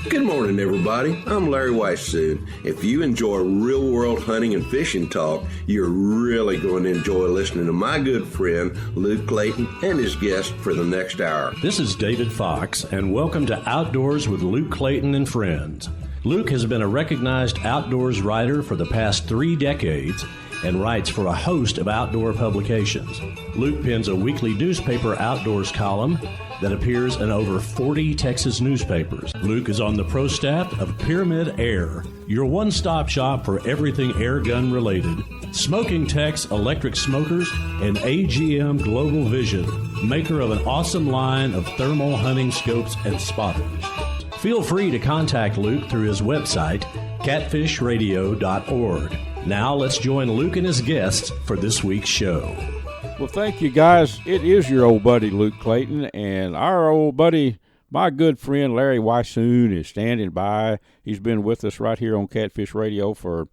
Good morning, everybody. I'm Larry Weissoon. If you enjoy real-world hunting and fishing talk, you're really going to enjoy listening to my good friend, Luke Clayton, and his guest for the next hour. This is David Fox, and welcome to Outdoors with Luke Clayton and Friends. Luke has been a recognized outdoors writer for the past 3 decades and writes for a host of outdoor publications. Luke pens a weekly newspaper outdoors column that appears in over 40 Texas newspapers. Luke is on the pro staff of Pyramyd Air, your one-stop shop for everything air gun related. Smokin Tex electric smokers and AGM Global Vision, maker of an awesome line of thermal hunting scopes and spotters. Feel free to contact Luke through his website, catfishradio.org. Now let's join Luke and his guests for this week's show. Well, thank you, guys. It is your old buddy, Luke Clayton, and our old buddy, my good friend, Larry Weissoon, is standing by. He's been with us right here on Catfish Radio for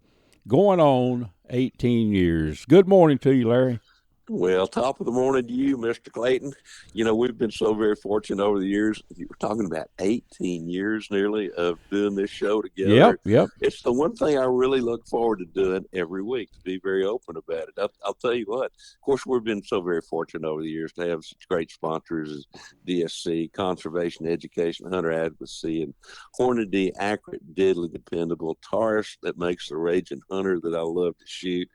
going on 18 years. Good morning to you, Larry. Well, top of the morning to you, Mr. Clayton. You know, we've been so very fortunate over the years. You were talking about 18 years nearly of doing this show together. Yep. It's the one thing I really look forward to doing every week, to be very open about it. I'll tell you what, of course, we've been so very fortunate over the years to have such great sponsors as DSC, Conservation Education, Hunter Advocacy, and Hornady, accurate, deadly, dependable, Taurus that makes the raging hunter that I love to shoot.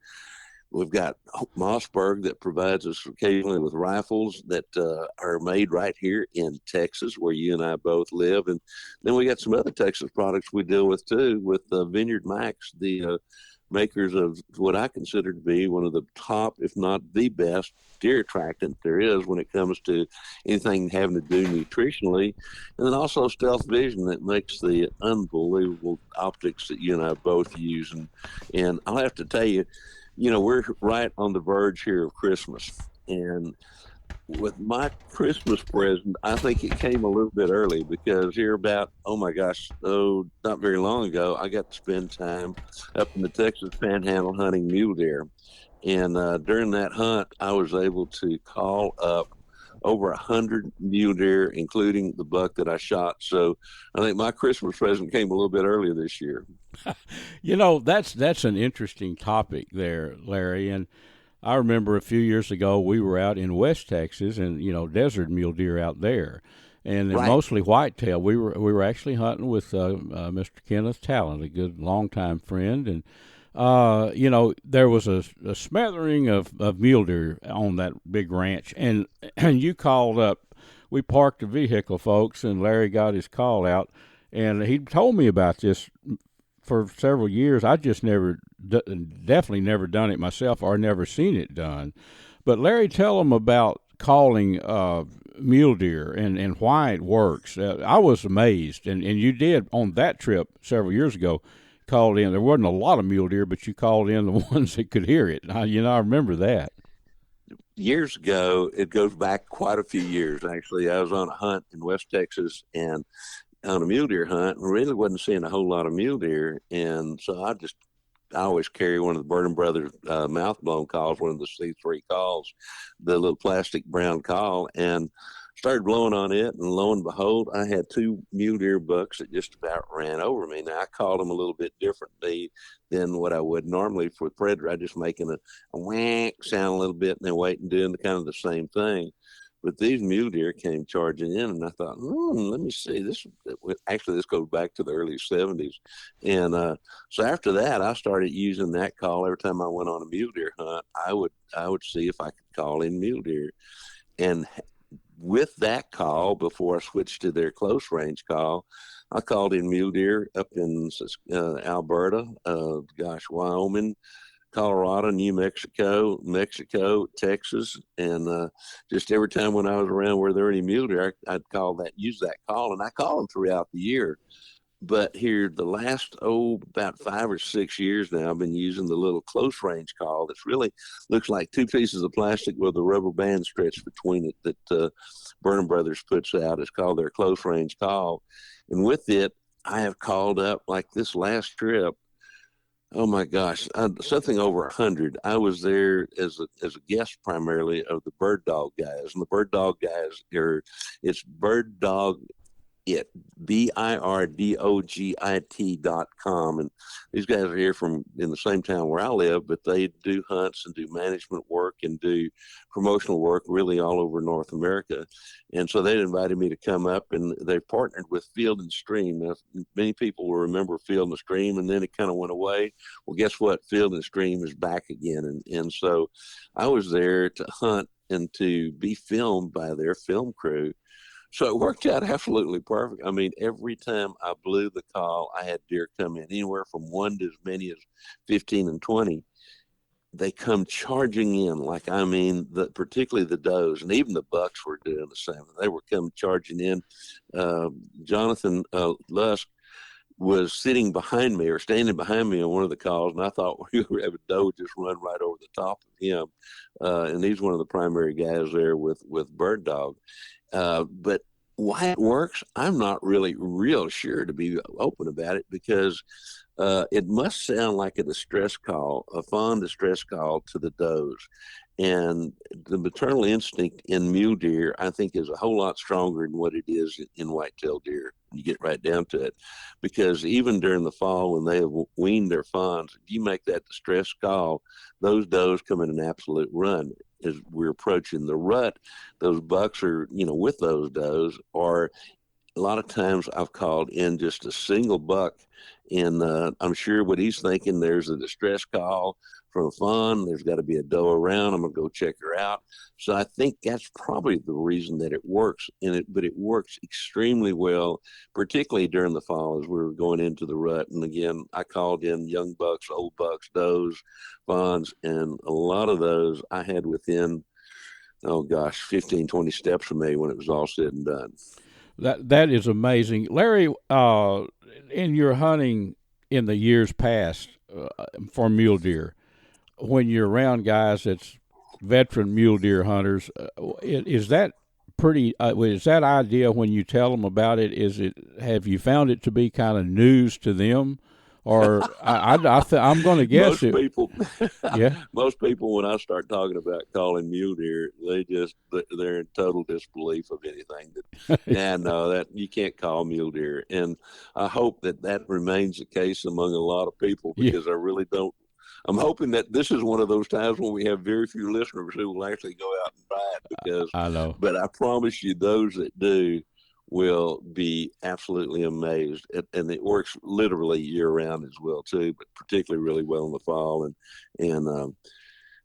We've got Mossberg that provides us occasionally with rifles that are made right here in Texas, where you and I both live. And then we got some other Texas products we deal with, too, with VINEYARDMAX, the makers of what I consider to be one of the top, if not the best, deer attractant there is when it comes to anything having to do nutritionally. And then also Stealth Vision that makes the unbelievable optics that you and I both use. And I'll have to tell you, you know, we're right on the verge here of Christmas. And with my Christmas present, I think it came a little bit early because here about, not very long ago, I got to spend time up in the Texas Panhandle hunting mule deer. And during that hunt, I was able to call up over 100 mule deer, including the buck that I shot. So I think my Christmas present came a little bit earlier this year. You know, that's an interesting topic there, Larry. And I remember a few years ago we were out in West Texas and, you know, desert mule deer out there. And right. Mostly whitetail. We were actually hunting with Mr. Kenneth Talent, a good longtime friend. And you know, there was a smattering of mule deer on that big ranch, and you called up. We parked the vehicle, folks, and Larry got his call out, and he told me about this for several years. I just definitely never done it myself or never seen it done. But Larry, tell them about calling mule deer and why it works. I was amazed, and you did on that trip several years ago. Called in. There wasn't a lot of mule deer, but you called in the ones that could hear it. I remember that. Years ago, it goes back quite a few years, actually. I was on a hunt in West Texas and on a mule deer hunt and really wasn't seeing a whole lot of mule deer. And so I always carry one of the Burnham Brothers mouth blown calls, one of the C3 calls, the little plastic brown call, and started blowing on it, and lo and behold, I had 2 mule deer bucks that just about ran over me. Now, I called them a little bit differently than what I would normally for predator. I just making a whack sound a little bit and then waiting, doing kind of the same thing. But these mule deer came charging in, and I thought, let me see. This goes back to the early 70s. And so after that, I started using that call every time I went on a mule deer hunt. I would see if I could call in mule deer. And with that call, before I switched to their close range call, I called in mule deer up in Alberta, Wyoming, Colorado, New Mexico, Texas, and just every time when I was around where there were any mule deer, I'd use that call, and I call them throughout the year. But here, the last, about 5 or 6 years now, I've been using the little close range call that's really looks like 2 pieces of plastic with a rubber band stretched between it that Burnham Brothers puts out. It's called their close range call. And with it, I have called up, like this last trip, oh my gosh, something over 100. I was there as a guest primarily of the bird dog guys. And the bird dog guys it's bird dog it, BIRDOGIT.com. And these guys are here from in the same town where I live, but they do hunts and do management work and do promotional work really all over North America. And so they invited me to come up, and they've partnered with Field and Stream. Now, many people will remember Field and Stream, and then it kind of went away. Well, guess what? Field and Stream is back again. And so I was there to hunt and to be filmed by their film crew. So it worked out absolutely perfect. I mean, every time I blew the call, I had deer come in, anywhere from 1 to as many as 15 and 20. They come charging in, particularly the does, and even the bucks were doing the same. They were coming charging in. Jonathan Lusk was sitting behind me or standing behind me on one of the calls, and I thought we were having a doe just run right over the top of him. And he's one of the primary guys there with Bird Dog. But why it works, I'm not really real sure, to be open about it, because it must sound like a distress call, a fawn distress call to the does. And the maternal instinct in mule deer, I think, is a whole lot stronger than what it is in white-tailed deer. You get right down to it, because even during the fall, when they have weaned their fawns, if you make that distress call, those does come in an absolute run. As we're approaching the rut, those bucks are, with those does, or a lot of times I've called in just a single buck, and I'm sure what he's thinking, there's a distress call from a fawn, there's got to be a doe around, I'm going to go check her out. So I think that's probably the reason that it works, but it works extremely well, particularly during the fall as we were going into the rut. And again, I called in young bucks, old bucks, does, fawns, and a lot of those I had within, 15, 20 steps from me when it was all said and done. That is amazing. Larry, in your hunting in the years past for mule deer, when you're around guys that's veteran mule deer hunters, is that pretty? Is that idea when you tell them about it? Have you found it to be kind of news to them, or I'm going to guess most people, when I start talking about calling mule deer, they're in total disbelief of anything that you can't call mule deer, and I hope that remains the case among a lot of people, because I really don't. I'm hoping that this is one of those times when we have very few listeners who will actually go out and buy it, because I know. But I promise you, those that do will be absolutely amazed. And it works literally year round as well too, but particularly really well in the fall. And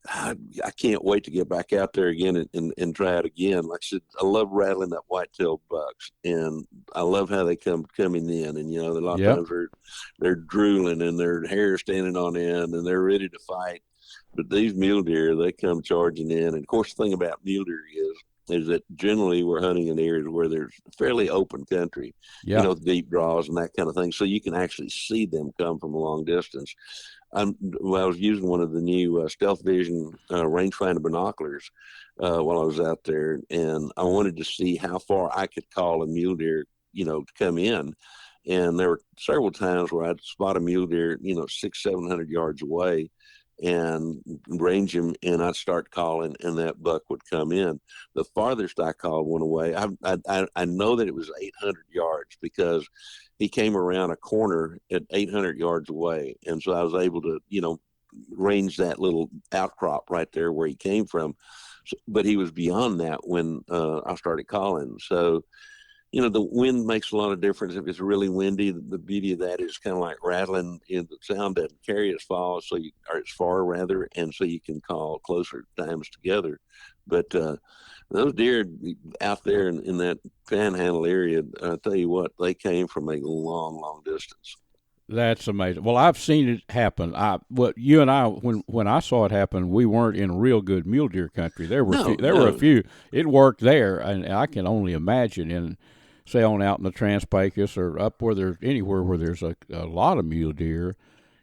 I can't wait to get back out there again and try it again. Like I said, I love rattling that white-tailed bucks, and I love how they coming in. And a lot of times they're drooling and their hair standing on end and they're ready to fight. But these mule deer, they come charging in. And of course, the thing about mule deer is that generally we're hunting in areas where there's fairly open country, deep draws and that kind of thing. So you can actually see them come from a long distance. I was using one of the new Stealth Vision rangefinder binoculars while I was out there, and I wanted to see how far I could call a mule deer, to come in. And there were several times where I'd spot a mule deer, 600-700 yards away, and range him, and I'd start calling, and that buck would come in. The farthest I called one away, I know that it was 800 yards, because he came around a corner at 800 yards away, and so I was able to, range that little outcrop right there where he came from. But he was beyond that when I started calling. So, the wind makes a lot of difference. If it's really windy, the beauty of that is kind of like rattling. The sound doesn't carry as far, as far rather, and so you can call closer times together. But those deer out there in that Panhandle area, I tell you what, they came from a long, long distance. That's amazing. Well, I've seen it happen. You and I, when I saw it happen, we weren't in real good mule deer country. There were a few. It worked there, and I can only imagine in, say, on out in the Trans-Pecos or up where there's anywhere where there's a lot of mule deer.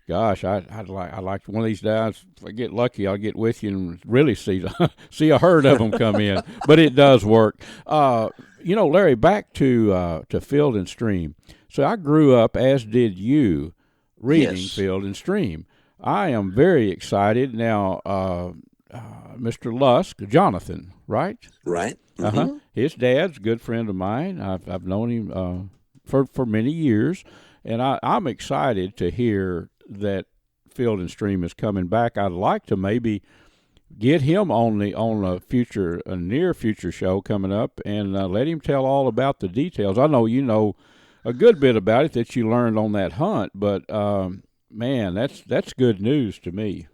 Gosh, I'd like one of these days. If I get lucky, I'll get with you and really see a herd of them come in. But it does work. Larry, back to Field and Stream. So I grew up, as did you, reading Field and Stream. I am very excited now. Mr. Lusk, Jonathan, right? Right. Mm-hmm. His dad's a good friend of mine. I've known him for many years, and I'm excited to hear that Field and Stream is coming back. I'd like to maybe get him on a near future show coming up, and let him tell all about the details. I know you know a good bit about it that you learned on that hunt, but man, that's good news to me.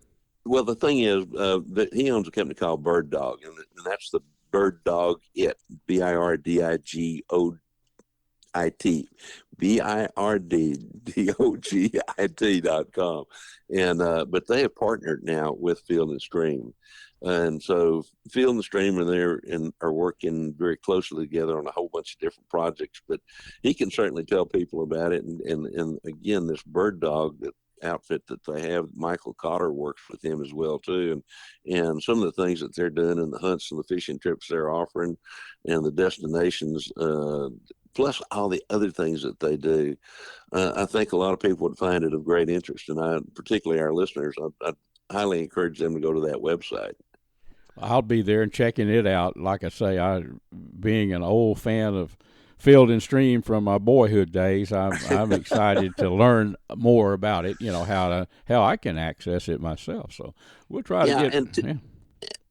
Well, the thing is that he owns a company called Bird Dog, and that's the Bird Dog It, BIRDIGOIT, BIRDDOGIT.com, and but they have partnered now with Field and Stream, and so Field and Stream are working very closely together on a whole bunch of different projects. But he can certainly tell people about it, and again, this Bird Dog outfit that they have, Michael Cotter works with him as well too, and some of the things that they're doing, and the hunts and the fishing trips they're offering, and the destinations, plus all the other things that they do. I think a lot of people would find it of great interest, and particularly our listeners, I highly encourage them to go to that website. I'll be there and checking it out. Like I say, being an old fan of Field and Stream from my boyhood days, I'm excited to learn more about it. You know, how I can access it myself. So we'll try to get.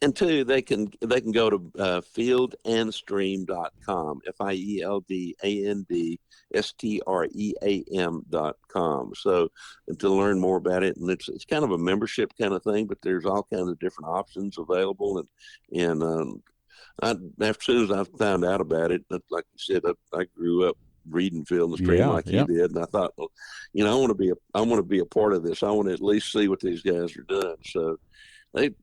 And two, they can go to fieldandstream.com, FIELDANDSTREAM.com. So to learn more about it, and it's kind of a membership kind of thing, but there's all kinds of different options available. And as soon as I found out about it, like you said, I grew up reading Field and Stream you did, and I thought, well, you know, I want to be a part of this. I want to at least see what these guys are doing. So I'm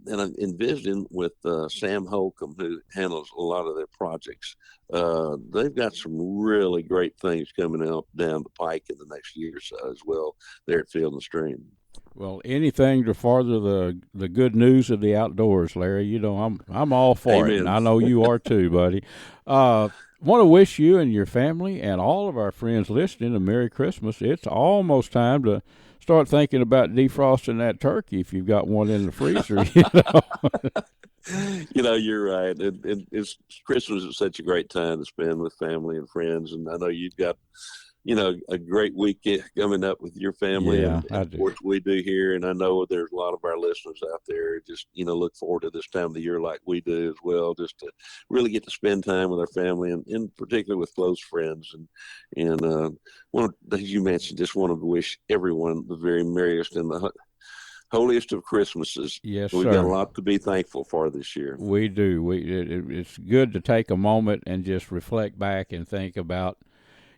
visiting with Sam Holcomb, who handles a lot of their projects. They've got some really great things coming out down the pike in the next year or so as well there at Field and Stream. Well, anything to further the good news of the outdoors, Larry. You know, I'm all for Amen. it, and I know you are too, buddy. Want to wish you and your family and all of our friends listening a Merry Christmas. It's almost time to start thinking about defrosting that turkey if you've got one in the freezer. You know, you know, you're right. It's Christmas is such a great time to spend with family and friends, and I know you've got, you know, a great weekend coming up with your family. Yeah, and of course we do here, and I know there's a lot of our listeners out there just, you know, look forward to this time of the year like we do as well, just to really get to spend time with our family, and in particular with close friends. And as you mentioned, just wanted to wish everyone the very merriest and the holiest of Christmases. Yes, We've got a lot to be thankful for this year. We do. It's good to take a moment and just reflect back and think about,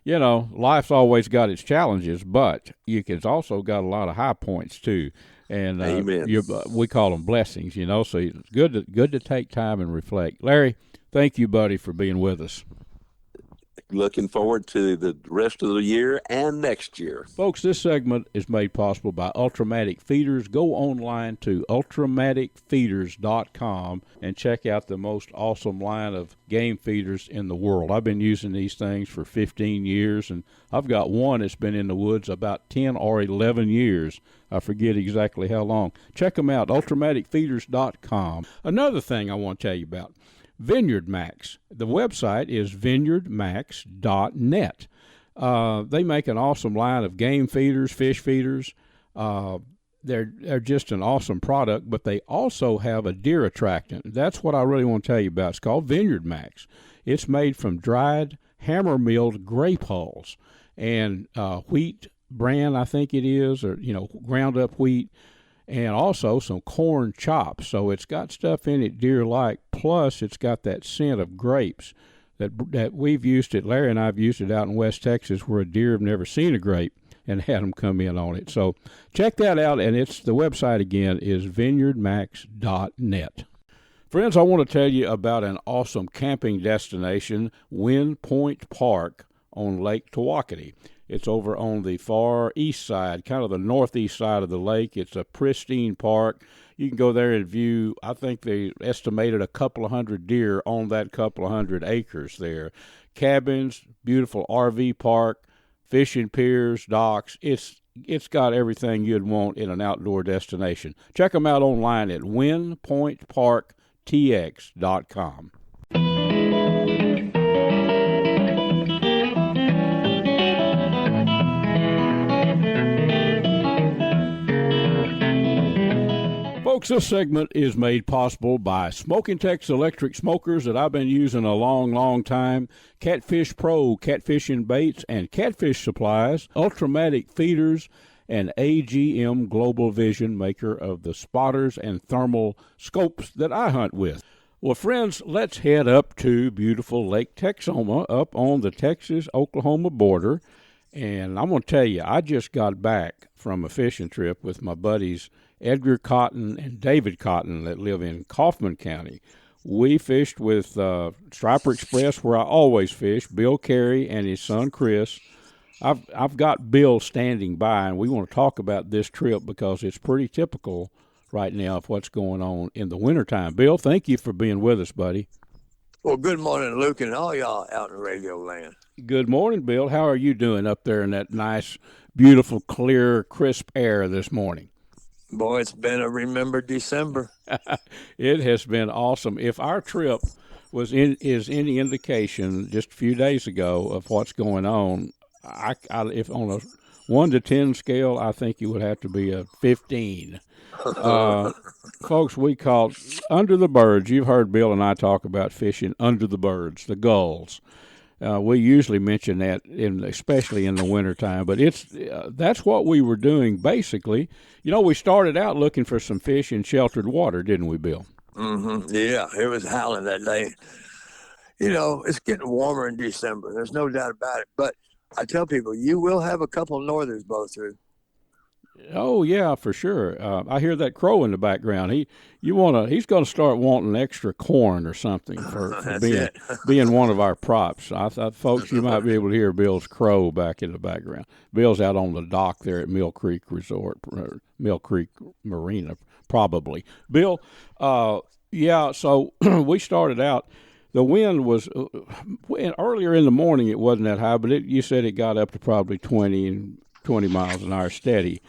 you know, life's always got its challenges, but it's also got a lot of high points too. And we call them blessings, you know. So it's good to take time and reflect. Larry, thank you, buddy, for being with us. Looking forward to the rest of the year and next year. Folks, this segment is made possible by Ultrimatic Feeders. Go online to ultrimaticfeeders.com and check out the most awesome line of game feeders in the world. I've been using these things for 15 years, and I've got one that's been in the woods about 10 or 11 years. I forget exactly how long. Check them out, ultrimaticfeeders.com. Another thing I want to tell you about, VINEYARDMAX. The website is vineyardmax.net. They make an awesome line of game feeders, fish feeders. They're just an awesome product, but they also have a deer attractant. That's what I really want to tell you about. It's called VINEYARDMAX. It's made from dried, hammer-milled grape hulls and wheat bran, I think it is, or, you know, ground-up wheat, and also some corn chops. So it's got stuff in it deer like, plus it's got that scent of grapes that we've used it. Larry and I have used it out in West Texas where a deer have never seen a grape and had them come in on it. So check that out, and the website again is vineyardmax.net. Friends, I want to tell you about an awesome camping destination, Wind Point Park on Lake Tawakoni. It's over on the far east side, kind of the northeast side of the lake. It's a pristine park. You can go there and view, I think they estimated a couple of hundred deer on that couple of hundred acres there. Cabins, beautiful RV park, fishing piers, docks. It's it's got everything you'd want in an outdoor destination. Check them out online at windpointparktx.com. Folks, this segment is made possible by Smokin Tex electric smokers that I've been using a long, long time, CatfishPro catfishing baits and catfish supplies, Ultrimatic Feeders, and AGM Global Vision, maker of the spotters and thermal scopes that I hunt with. Well, friends, let's head up to beautiful Lake Texoma up on the Texas-Oklahoma border. And I'm going to tell you, I just got back from a fishing trip with my buddies Edgar Cotton and David Cotton that live in Kaufman County. We fished with Striper Express, where I always fish, Bill Carey and his son Chris. I've got Bill standing by, and we want to talk about this trip because it's pretty typical right now of what's going on in the wintertime. Bill, thank you for being with us, buddy. Well, good morning, Luke, and all y'all out in radio land. Good morning, Bill. How are you doing up there in that nice, beautiful, clear, crisp air this morning? Boy, it's been a remembered December. It has been awesome. If our trip is any indication just a few days ago of what's going on, if on a 1 to 10 scale, I think it would have to be a 15. Folks, we caught under the birds. You've heard Bill and I talk about fishing under the birds, the gulls. We usually mention that, especially in the wintertime, but that's what we were doing basically. You know, we started out looking for some fish in sheltered water, didn't we, Bill? Mm-hmm. Yeah, it was howling that day. You know, it's getting warmer in December. There's no doubt about it. But I tell people, you will have a couple of northers blow through. Oh yeah, for sure. I hear that crow in the background. He's going to start wanting extra corn or something for being one of our props. I thought, folks, you might be able to hear Bill's crow back in the background. Bill's out on the dock there at Mill Creek Mill Creek Marina, probably. Bill, yeah. So we started out. The wind was earlier in the morning. It wasn't that high, but you said it got up to probably 20 miles an hour steady.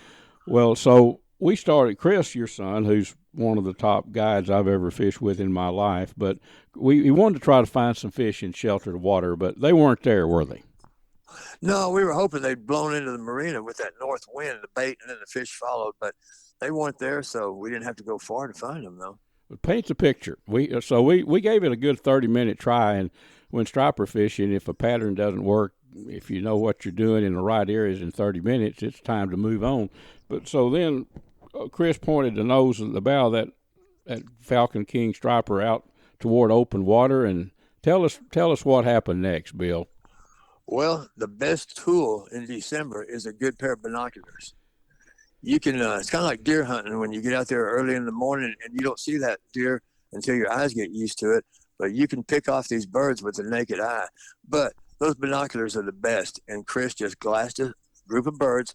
Well, so we started, Chris, your son, who's one of the top guides I've ever fished with in my life, but we wanted to try to find some fish in sheltered water, but they weren't there, were they? No, we were hoping they'd blown into the marina with that north wind, the bait, and then the fish followed, but they weren't there, so we didn't have to go far to find them, though. It paints a picture. We gave it a good 30-minute try, and when striper fishing, if a pattern doesn't work, if you know what you're doing in the right areas in 30 minutes, it's time to move on. But so then Chris pointed the nose of the bow that Falcon King striper out toward open water, and tell us what happened next, Bill. Well, the best tool in December is a good pair of binoculars. You can it's kind of like deer hunting when you get out there early in the morning and you don't see that deer until your eyes get used to it, but you can pick off these birds with the naked eye. But those binoculars are the best, and Chris just glassed a group of birds.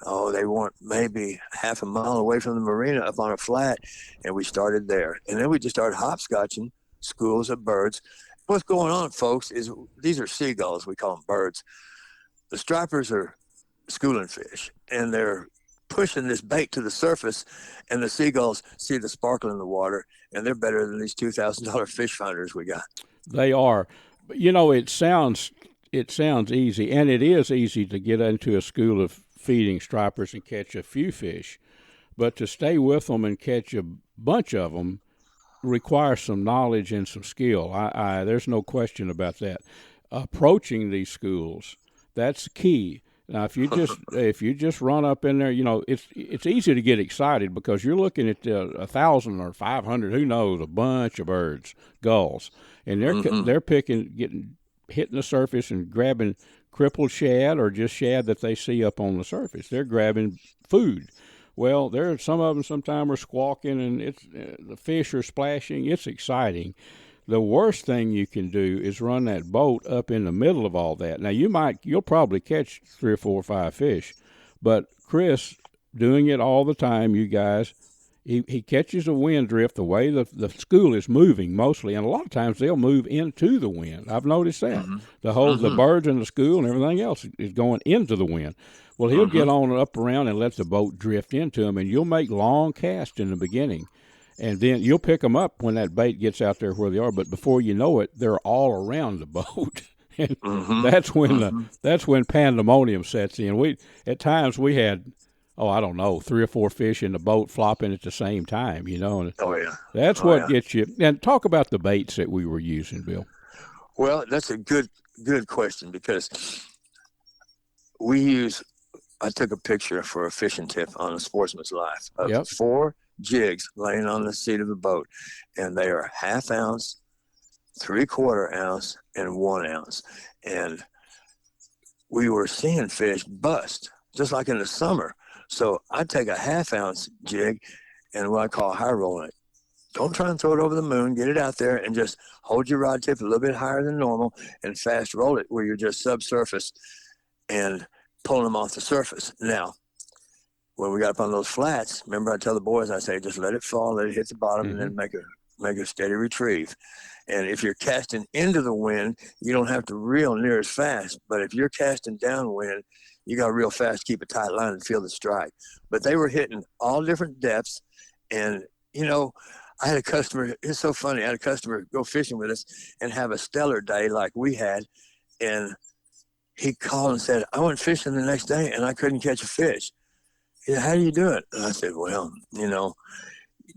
Oh, they weren't maybe half a mile away from the marina up on a flat, and we started there. And then we just started hopscotching schools of birds. What's going on, folks, is these are seagulls. We call them birds. The stripers are schooling fish, and they're pushing this bait to the surface, and the seagulls see the sparkle in the water, and they're better than these $2,000 fish finders we got. They are. You know, it sounds easy, and it is easy to get into a school of feeding stripers and catch a few fish, but to stay with them and catch a bunch of them requires some knowledge and some skill. There's no question about that. Approaching these schools, that's key. Now, if you just run up in there, you know, it's easy to get excited because you're looking at 1,000 or 500, who knows, a bunch of birds, gulls, and they're hitting the surface and grabbing crippled shad or just shad that they see up on the surface. They're grabbing food. Well, some of them sometimes are squawking and the fish are splashing. It's exciting. The worst thing you can do is run that boat up in the middle of all that. Now, you'll probably catch 3 or 4 or 5 fish, but Chris, doing it all the time, you guys, he catches a wind drift the way the school is moving mostly, and a lot of times they'll move into the wind. I've noticed that. The birds in the school and everything else is going into the wind. Well, he'll get on up around and let the boat drift into him, and you'll make long casts in the beginning. And then you'll pick them up when that bait gets out there where they are. But before you know it, they're all around the boat. And that's when pandemonium sets in. At times we had, I don't know, 3 or 4 fish in the boat flopping at the same time, you know. And that's what gets you. And talk about the baits that we were using, Bill. Well, that's a good question, because I took a picture for a fishing tip on a Sportsman's Life of 4 jigs laying on the seat of the boat, and they are 1/2 ounce, 3/4 ounce, and 1 ounce. And we were seeing fish bust just like in the summer. So I take a 1/2 ounce jig and what I call high rolling it. Don't try and throw it over the moon. Get it out there and just hold your rod tip a little bit higher than normal and fast roll it where you're just subsurface and pulling them off the surface. Now, when we got up on those flats, remember I tell the boys, I say, just let it fall, let it hit the bottom, and then make a steady retrieve. And if you're casting into the wind, you don't have to reel near as fast. But if you're casting downwind, you got to reel fast, keep a tight line, and feel the strike. But they were hitting all different depths. And, you know, I had a customer, it's so funny, I had a customer go fishing with us and have a stellar day like we had. And he called and said, I went fishing the next day and I couldn't catch a fish. He said, how do you do it? And I said, well, you know,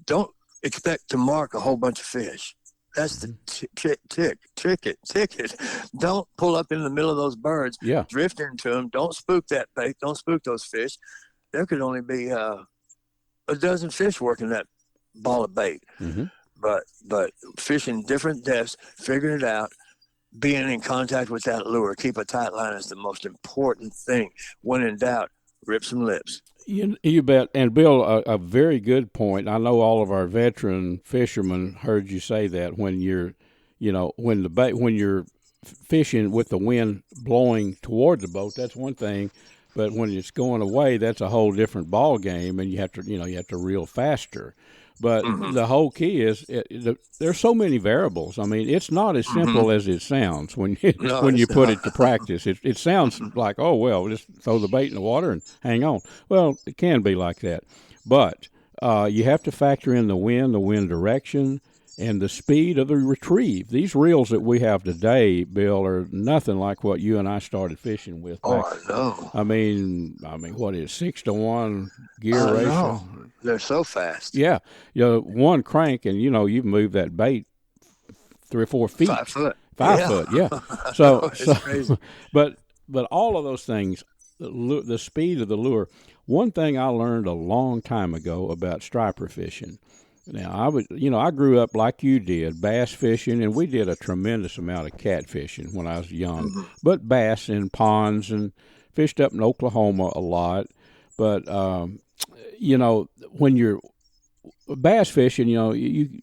don't expect to mark a whole bunch of fish. That's the ticket. Don't pull up in the middle of those birds. Yeah. Drift into them. Don't spook that bait. Don't spook those fish. There could only be a dozen fish working that ball of bait. But fishing different depths, figuring it out, being in contact with that lure, keep a tight line is the most important thing. When in doubt, rip some lips. You bet. And Bill, a very good point. I know all of our veteran fishermen heard you say that when you're fishing with the wind blowing toward the boat, that's one thing. But when it's going away, that's a whole different ball game, and you have to reel faster. But the whole key is there's so many variables. I mean, it's not as simple as it sounds when you put it to practice. It sounds like, oh, well, just throw the bait in the water and hang on. Well, it can be like that. But you have to factor in the wind direction, and the speed of the retrieve. These reels that we have today, Bill, are nothing like what you and I started fishing with. I know. I mean, what is 6-to-1 gear ratio? Know. They're so fast. Yeah, one crank, and you've moved that bait 3 or 4 feet. 5 foot. 5 foot, yeah. So, crazy. But all of those things, the speed of the lure. One thing I learned a long time ago about striper fishing. Now, I grew up like you did, bass fishing, and we did a tremendous amount of catfishing when I was young. But bass in ponds, and fished up in Oklahoma a lot. But, when you're bass fishing,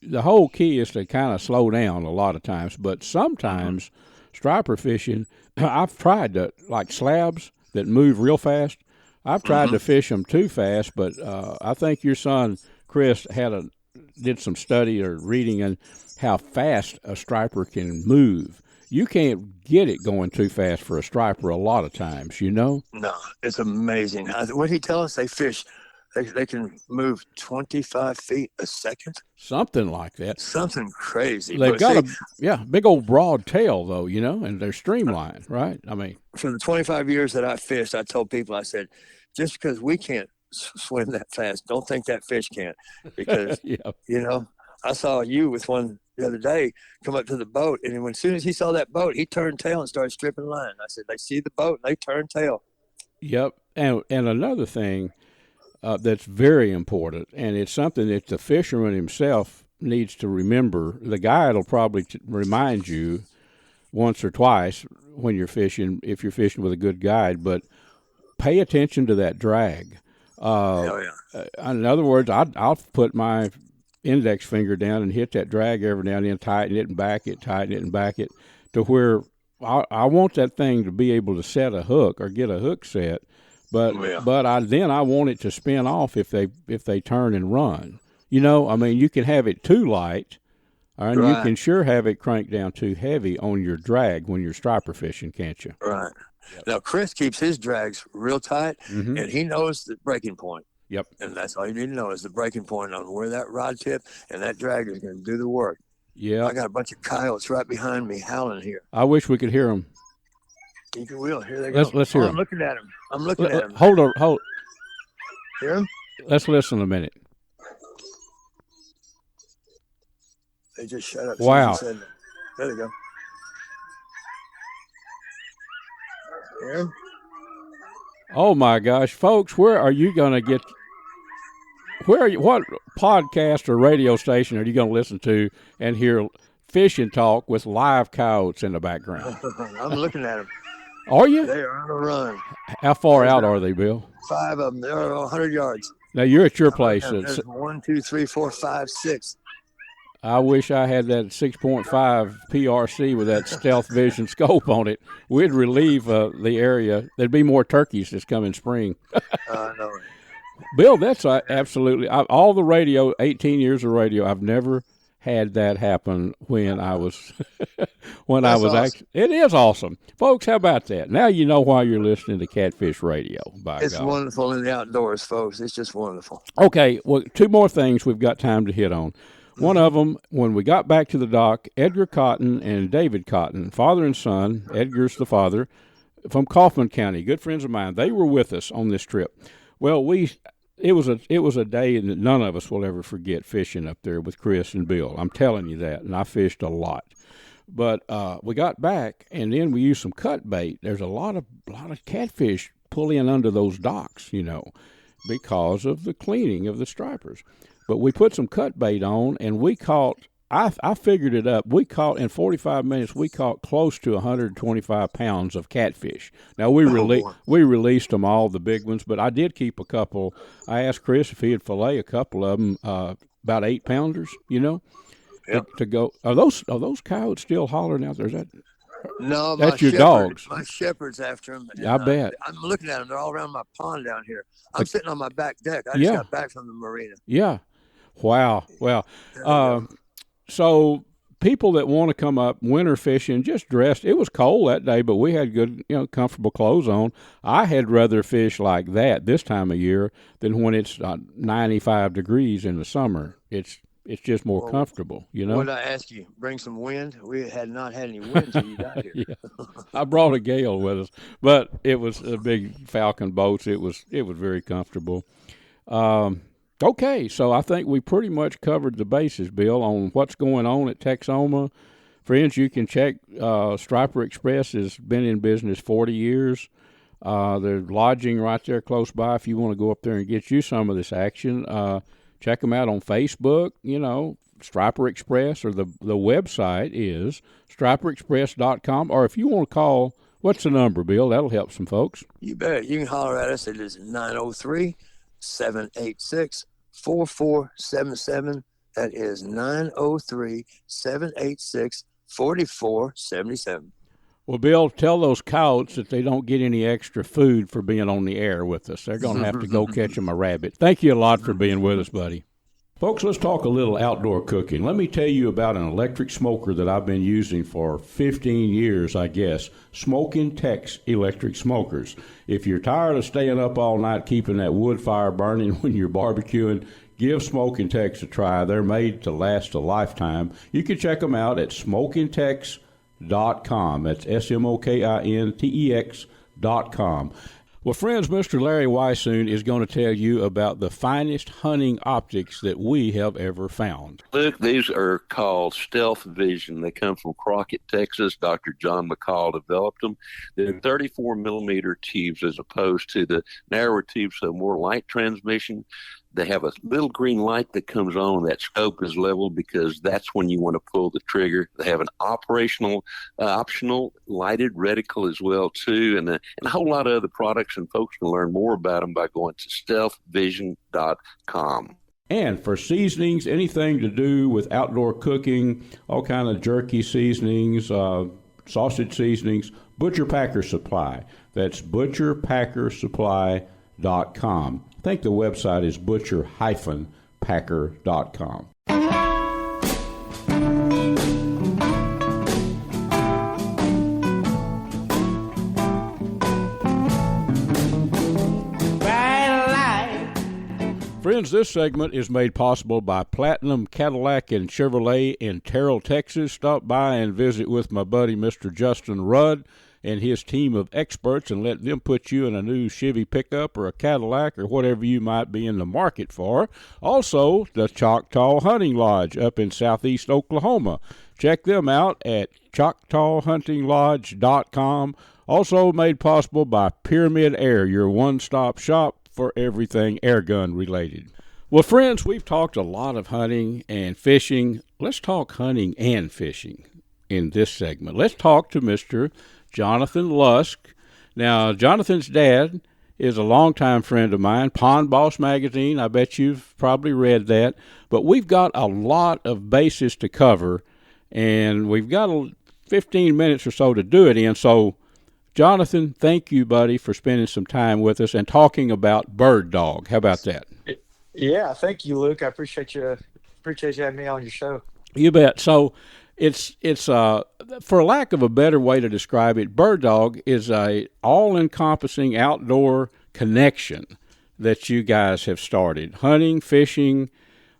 the whole key is to kind of slow down a lot of times. But sometimes striper fishing, I've tried to, like slabs that move real fast, I've tried to fish them too fast, but I think your son, Chris, did some study or reading on how fast a striper can move. You can't get it going too fast for a striper a lot of times, No, it's amazing. What did he tell us? They fish, they can move 25 feet a second. Something like that. Something crazy. They've got a big old broad tail, though, and they're streamlined, right? I mean, for the 25 years that I fished, I told people, I said, just because we can't swim that fast, don't think that fish can, because I saw you with one the other day come up to the boat, and as soon as he saw that boat, he turned tail and started stripping line. I said, they see the boat and they turn tail. Yep. And another thing that's very important, and it's something that the fisherman himself needs to remember. The guide will probably remind you once or twice when you're fishing, if you're fishing with a good guide, but pay attention to that drag. In other words, I'll put my index finger down and hit that drag every now and then, tighten it and back it, to where I want that thing to be able to set a hook or get a hook set, but I want it to spin off if they turn and run. You know, I mean, you can have it too light, and Right. you can sure have it cranked down too heavy on your drag when you're striper fishing, can't you? Right. Now, Chris keeps his drags real tight, Mm-hmm. and he knows the breaking point. Yep. And that's all you need to know is the breaking point on where that rod tip and that drag is going to do the work. Yeah. I got a bunch of coyotes right behind me howling here. I wish we could hear them. You can will. Here they go. Let's hear I'm them. looking at them. I'm looking at them. Hold. Hear them? Let's listen a minute. They just shut up. Wow. Susan said that. There they go. Hear them? Oh my gosh, folks, where are you going to get? What podcast or radio station are you going to listen to and hear fishing talk with live coyotes in the background? I'm looking at them. Are you? They are on a run. How far out are they, Bill? 5 of them. They're 100 yards. Now you're at your place. There's 1, 2, 3, 4, 5, 6. I wish I had that 6.5 PRC with that stealth vision scope on it. We'd relieve the area. There'd be more turkeys this coming spring. I know. Bill, that's absolutely all the radio. 18 years of radio. I've never had that happen when I was Awesome. actually. It is awesome, folks. How about that? Now you know why you're listening to Catfish Radio. By It's God. wonderful in the outdoors, folks. It's just wonderful. Okay, well, 2 more things we've got time to hit on. One of them, when we got back to the dock, Edgar Cotton and David Cotton, father and son, Edgar's the father, from Kaufman County, good friends of mine, they were with us on this trip. Well, it was a day that none of us will ever forget fishing up there with Chris and Bill. I'm telling you that, and I fished a lot. But we got back, and then we used some cut bait. There's a lot of catfish pulling under those docks, you know, because of the cleaning of the stripers. But we put some cut bait on, and we caught, I figured it up, we caught, in 45 minutes, we caught close to 125 pounds of catfish. Now, we released them all, the big ones, but I did keep a couple. I asked Chris if he'd fillet a couple of them, about 8-pounders, you know, to go. Are those coyotes still hollering out there? Is that? No, That's your dogs. My shepherd's after them. I bet. I'm looking at them. They're all around my pond down here. I'm sitting on my back deck. I just Yeah. got back from the marina. Yeah. Wow. Well, so people that want to come up winter fishing, just dressed. It was cold that day, but we had good, comfortable clothes on. I had rather fish like that this time of year than when it's 95 degrees in the summer. It's just more comfortable, you know. What did I ask you? Bring some wind? We had not had any wind until you got here. Yeah. I brought a gale with us, but it was a big Falcon boats. It was very comfortable. Okay, so I think we pretty much covered the bases, Bill, on what's going on at Texoma. Friends, you can check Striper Express has been in business 40 years. There's lodging right there close by if you want to go up there and get you some of this action. Check them out on Facebook, Striper Express, or the website is striperexpress.com. Or if you want to call, what's the number, Bill? That'll help some folks. You bet. You can holler at us. It is 903-786-4477. That is 903-786-4477. Well, Bill, tell those coyotes that they don't get any extra food for being on the air with us. They're going to have to go catch them a rabbit. Thank you a lot for being with us, buddy. Folks, let's talk a little outdoor cooking. Let me tell you about an electric smoker that I've been using for 15 years, I guess. Smokin Tex electric smokers. If you're tired of staying up all night keeping that wood fire burning when you're barbecuing, give Smokin Tex a try. They're made to last a lifetime. You can check them out at SmokinTex.com. That's SMOKINTEX.com. Well, friends, Mr. Larry Weissoon is going to tell you about the finest hunting optics that we have ever found. Look, these are called Stealth Vision. They come from Crockett, Texas. Dr. John McCall developed them. They're 34-millimeter tubes as opposed to the narrower tubes, so more light transmission. They have a little green light that comes on. That scope is level because that's when you want to pull the trigger. They have an optional lighted reticle as well, too, and a whole lot of other products, and folks can learn more about them by going to stealthvision.com. And for seasonings, anything to do with outdoor cooking, all kind of jerky seasonings, sausage seasonings, Butcher Packer Supply. That's butcherpackersupply.com. I think the website is butcher-packersupply.com. packer.com. Friends, this segment is made possible by Platinum Cadillac and Chevrolet in Terrell, Texas. Stop by and visit with my buddy, Mr. Justin Rudd, and his team of experts, and let them put you in a new Chevy pickup or a Cadillac or whatever you might be in the market for. Also, the Choctaw Hunting Lodge up in southeast Oklahoma. Check them out at ChoctawHuntingLodge.com. Also made possible by Pyramyd Air, your one-stop shop for everything airgun related. Well, friends, we've talked a lot of hunting and fishing. Let's talk hunting and fishing in this segment. Let's talk to Mr. Jonathan Lusk. Now, Jonathan's dad is a longtime friend of mine, Pond Boss Magazine. I bet you've probably read that. But we've got a lot of bases to cover, and we've got 15 minutes or so to do it in. So, Jonathan, thank you, buddy, for spending some time with us and talking about bird dog. How about that? Yeah, thank you, Luke. I appreciate you having me on your show. You bet. So it's for lack of a better way to describe it, bird dog is a all-encompassing outdoor connection that you guys have started. Hunting, fishing,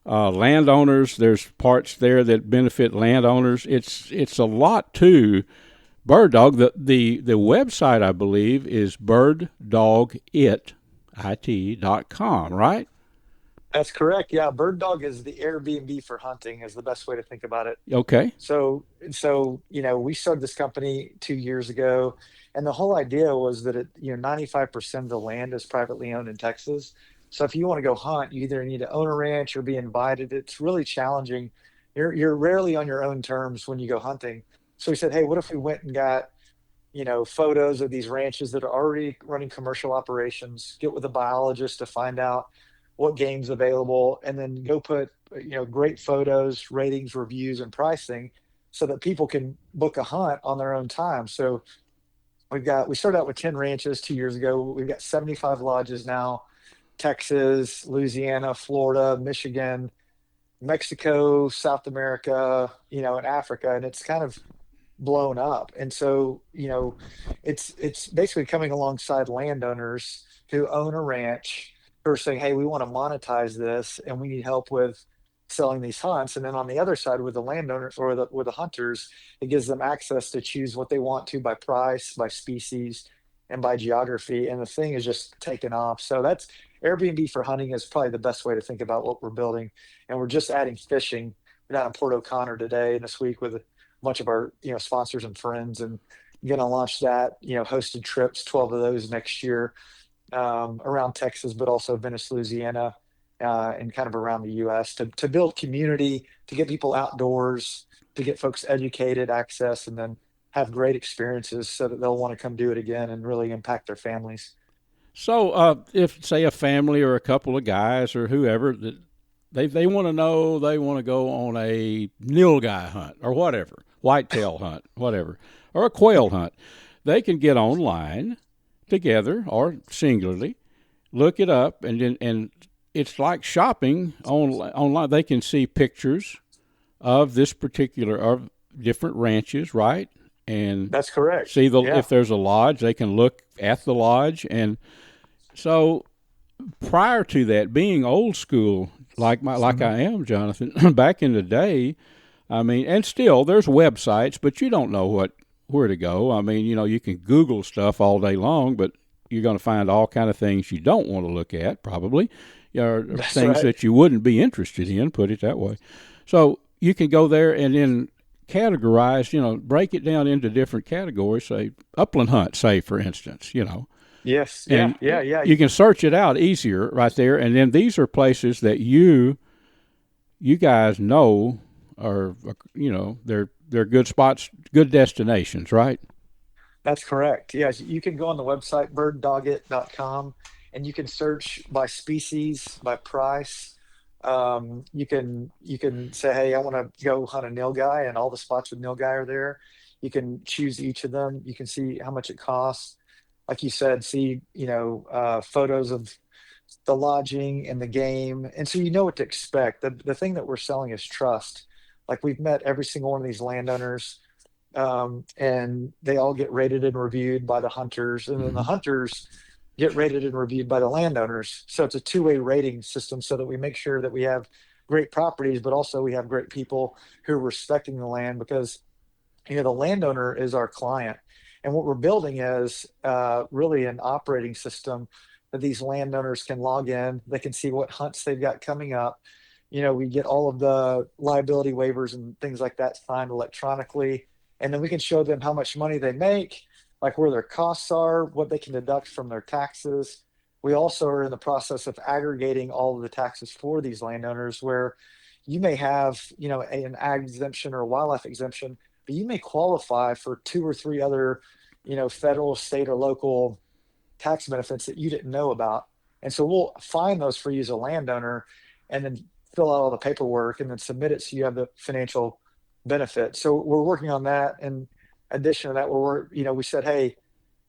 landowners. There's parts there that benefit landowners. It's a lot to bird dog. The website, I believe, is birddogit.com, right? That's correct. Yeah, bird dog is the Airbnb for hunting is the best way to think about it. Okay. So we started this company 2 years ago, and the whole idea was that 95% of the land is privately owned in Texas. So if you want to go hunt, you either need to own a ranch or be invited. It's really challenging. You're rarely on your own terms when you go hunting. So we said, hey, what if we went and got, photos of these ranches that are already running commercial operations, get with a biologist to find out what game's available, and then go put, great photos, ratings, reviews, and pricing so that people can book a hunt on their own time. So we started out with 10 ranches 2 years ago. We've got 75 lodges now, Texas, Louisiana, Florida, Michigan, Mexico, South America, and Africa, and it's kind of blown up. And so, it's basically coming alongside landowners who own a ranch who are saying, hey, we want to monetize this and we need help with selling these hunts. And then on the other side with the landowners or with the hunters, it gives them access to choose what they want to by price, by species, and by geography. And the thing is just taken off. So that's Airbnb for hunting is probably the best way to think about what we're building. And we're just adding fishing. We're down in Port O'Connor today and this week with a bunch of our sponsors and friends, and going to launch that, hosted trips, 12 of those next year, around Texas, but also Venice, Louisiana, and kind of around the U.S. to build community, to get people outdoors, to get folks educated, access, and then have great experiences so that they'll want to come do it again and really impact their families. So if, say, a family or a couple of guys or whoever, that they want to know, they want to go on a nilgai hunt or whatever, whitetail hunt, whatever, or a quail hunt, they can get online together or singularly, look it up, and it's like shopping online. They can see pictures of this particular of different ranches, right? And that's correct. See if there's a lodge, they can look at the lodge. And so prior to that, being old school like I am, Jonathan, back in the day, I mean, and still there's websites, but you don't know where to go. I mean, you can Google stuff all day long, but you're going to find all kind of things you don't want to look at, probably, or things right. that you wouldn't be interested in, put it that way. So you can go there and then categorize, break it down into different categories, say upland hunt, say, for instance, Yes. And yeah. You can search it out easier right there. And then these are places that you guys know are, they're good spots, good destinations, right? That's correct. Yes, you can go on the website birddogit.com and you can search by species, by price. You can say, hey, I want to go hunt a nilgai, and all the spots with nilgai are there. You can choose each of them. You can see how much it costs. Like you said, see photos of the lodging and the game. And so you know what to expect. The thing that we're selling is trust. Like we've met every single one of these landowners, and they all get rated and reviewed by the hunters, and then the hunters get rated and reviewed by the landowners. So it's a two-way rating system so that we make sure that we have great properties, but also we have great people who are respecting the land, because the landowner is our client. And what we're building is really an operating system that these landowners can log in. They can see what hunts they've got coming up. We get all of the liability waivers and things like that signed electronically. And then we can show them how much money they make, like where their costs are, what they can deduct from their taxes. We also are in the process of aggregating all of the taxes for these landowners, where you may have, an ag exemption or a wildlife exemption, but you may qualify for 2 or 3 other, federal, state, or local tax benefits that you didn't know about. And so we'll find those for you as a landowner, and then fill out all the paperwork and then submit it so you have the financial benefit. So we're working on that. In addition to that, we said, hey,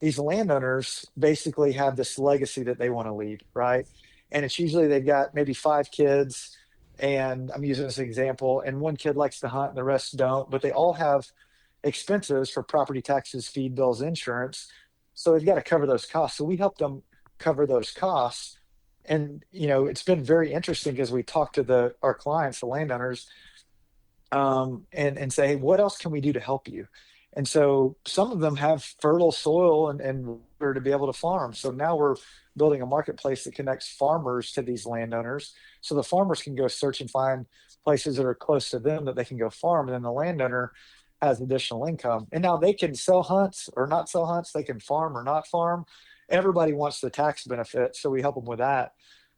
these landowners basically have this legacy that they want to leave, right? And it's usually they've got maybe 5 kids, and I'm using this example, and one kid likes to hunt and the rest don't, but they all have expenses for property taxes, feed bills, insurance. So they've got to cover those costs. So we help them cover those costs. And, it's been very interesting because we talk to our clients, the landowners, and say, hey, what else can we do to help you? And so some of them have fertile soil and to be able to farm. So now we're building a marketplace that connects farmers to these landowners. So the farmers can go search and find places that are close to them that they can go farm. And then the landowner has additional income. And now they can sell hunts or not sell hunts. They can farm or not farm. Everybody wants the tax benefit, so we help them with that.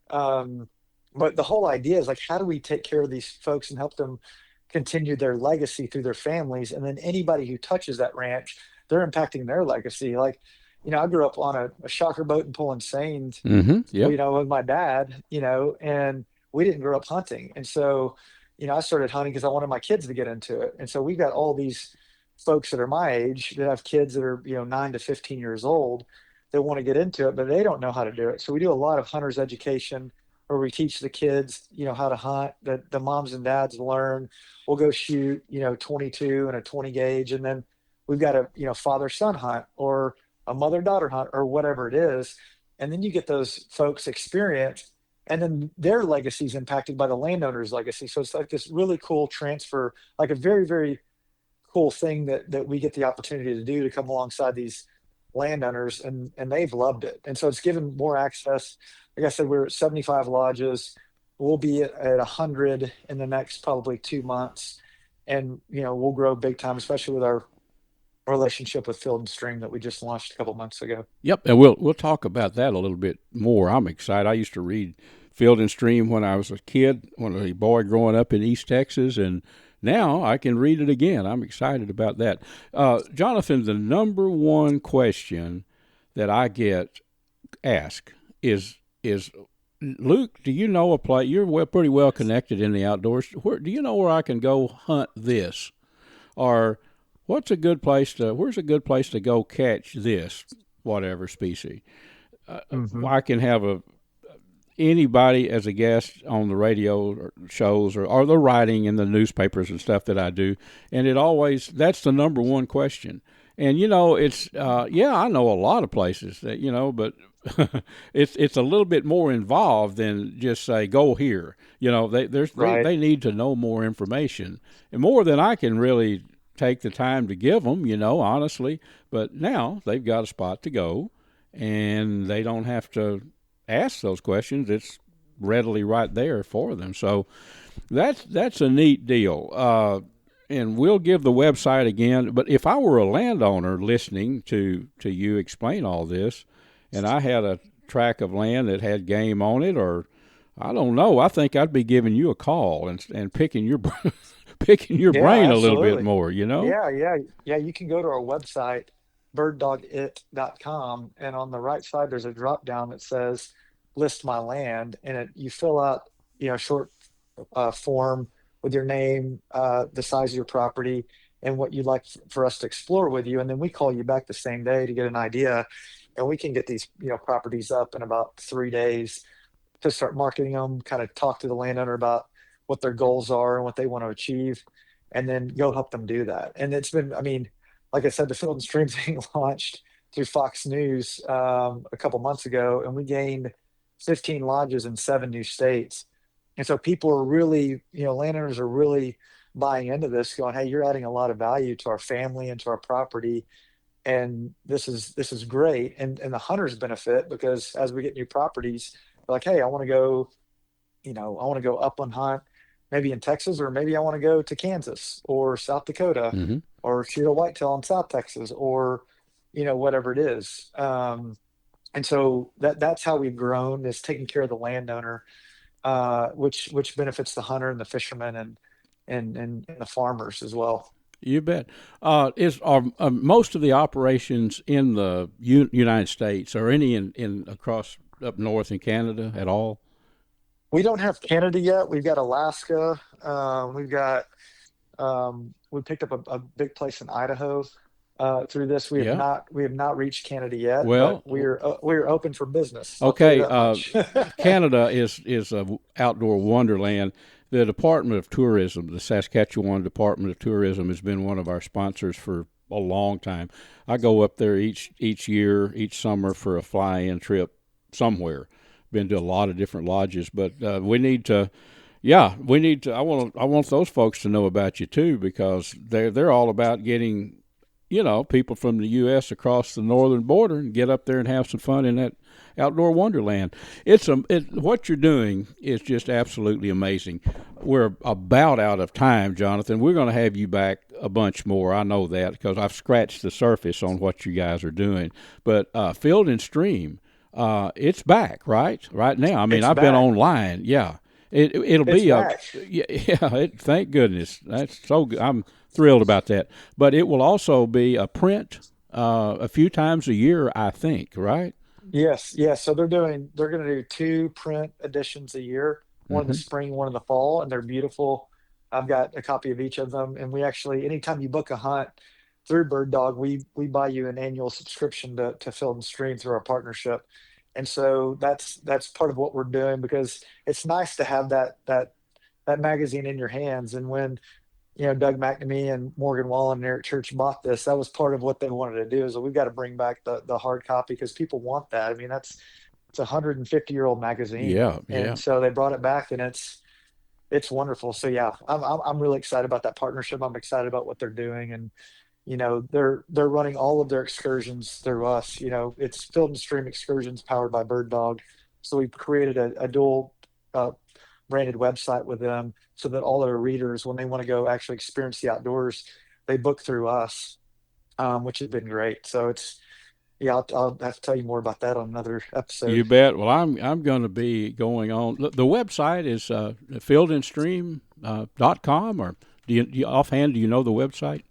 But the whole idea is, like, how do we take care of these folks and help them continue their legacy through their families? And then anybody who touches that ranch, they're impacting their legacy. Like, I grew up on a shocker boat and pulling seines, with my dad, and we didn't grow up hunting. And so, I started hunting because I wanted my kids to get into it. And so we've got all these folks that are my age that have kids that are, 9 to 15 years old that want to get into it, but they don't know how to do it. So we do a lot of hunters education, where we teach the kids, how to hunt, that the moms and dads learn. We'll go shoot, 22 and a 20 gauge. And then we've got a, father-son hunt or a mother-daughter hunt or whatever it is. And then you get those folks experience, and then their legacy is impacted by the landowner's legacy. So it's like this really cool transfer, like a very, very cool thing that we get the opportunity to do, to come alongside these landowners, and they've loved it. And so it's given more access. Like I said, we're at 75 lodges. We'll be at 100 in the next probably 2 months. And, we'll grow big time, especially with our relationship with Field and Stream that we just launched a couple months ago. Yep, and we'll talk about that a little bit more. I'm excited. I used to read Field and Stream when I was a kid, when a boy growing up in East Texas, and now I can read it again. I'm excited about that. Jonathan, the number one question that I get asked is Luke, do you know a place? You're pretty well connected in the outdoors. Do you know where I can go hunt this? Or where's a good place to go catch this, whatever species? I can have anybody as a guest on the radio or shows or the writing in the newspapers and stuff that I do. And that's the number one question. And, it's, I know a lot of places that, but it's a little bit more involved than just say, go here. They need to know more information, and more than I can really take the time to give them, honestly. But now they've got a spot to go, and they don't have to ask those questions. It's readily right there for them. So that's a neat deal. And we'll give the website again. But if I were a landowner listening to you explain all this, and I had a tract of land that had game on it, or I don't know, I think I'd be giving you a call and picking your brain a little bit more, Yeah. You can go to our website, birddogit.com, and on the right side there's a drop down that says list my land, and you fill out a short form with your name, the size of your property, and what you'd like for us to explore with you, and then we call you back the same day to get an idea, and we can get these properties up in about 3 days. to start marketing them, kind of talk to the landowner about what their goals are and what they want to achieve, and then go help them do that. And it's been, I mean, like I said, the Field and Stream thing launched through Fox News a couple months ago, and we gained 15 lodges in 7 new states. And so people are really, landowners are really buying into this, going, "Hey, you're adding a lot of value to our family and to our property, and this is great." And the hunters benefit, because as we get new properties, they're like, "Hey, I want to go, I want to go upland hunt, maybe in Texas, or maybe I want to go to Kansas or South Dakota, Mm-hmm. or shoot a whitetail in South Texas, or whatever it is." And so that's how we've grown, is taking care of the landowner, which benefits the hunter and the fisherman and the farmers as well. You bet. Are most of the operations in the United States, or any in across up north in Canada at all? We don't have Canada yet. We've got Alaska. We've got we picked up a big place in Idaho through this. We have not reached Canada yet. Well, but we're open for business. Okay, Canada is a outdoor wonderland. The Department of Tourism, the Saskatchewan Department of Tourism, has been one of our sponsors for a long time. I go up there each year, each summer, for a fly-in trip somewhere. Been to a lot of different lodges, but we need to. I want those folks to know about you too, because they're all about getting, people from the U.S. across the northern border and get up there and have some fun in that outdoor wonderland. What you're doing is just absolutely amazing. We're about out of time, Jonathan. We're going to have you back a bunch more. I know that, because I've scratched the surface on what you guys are doing. But Field and Stream, it's back right now. I mean, I've been online. Yeah, it'll be back. Thank goodness. That's so good. I'm thrilled about that. But it will also be a print a few times a year, I think. Right? Yes. So they're going to do 2 print editions a year, one in the spring, one in the fall, and they're beautiful. I've got a copy of each of them, and we actually, anytime you book a hunt through Bird Dog, we buy you an annual subscription to Field and Stream through our partnership. And so that's part of what we're doing, because it's nice to have that magazine in your hands. And when Doug McNamee and Morgan Wallen and Eric Church bought this, that was part of what they wanted to do, is that we've got to bring back the hard copy, because people want that. I mean, it's a 150-year-old magazine. Yeah. And so they brought it back, and it's wonderful. So yeah, I'm really excited about that partnership. I'm excited about what they're doing, and they're running all of their excursions through us. It's Field and Stream excursions powered by Bird Dog. So we've created a dual branded website with them, so that all their readers, when they want to go actually experience the outdoors, they book through us, which has been great. So I'll have to tell you more about that on another episode. You bet. Well, I'm going to be going on. The website is fieldandstream.com, or do you offhand, do you know the website?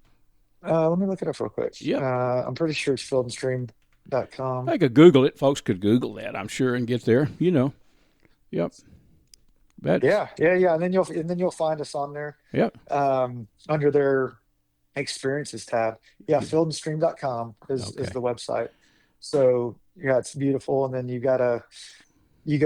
Let me look it up real quick. Yeah. I'm pretty sure it's fieldandstream.com. I could Google it. Folks could Google that, I'm sure, and get there. Yep. Yeah. And then you'll find us on there. Yep. Under their experiences tab. Yeah, fieldandstream.com is the website. So it's beautiful. And then you go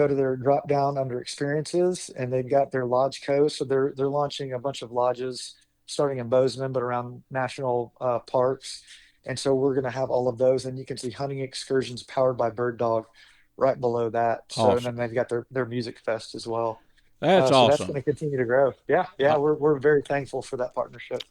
to their drop down under experiences, and they've got their lodge coast. So they're launching a bunch of lodges starting in Bozeman, but around national parks. And so we're going to have all of those, and you can see hunting excursions powered by Bird Dog right below that. So Awesome. And then they've got their music fest as well. That's so awesome. That's going to continue to grow. Yeah. We're very thankful for that partnership.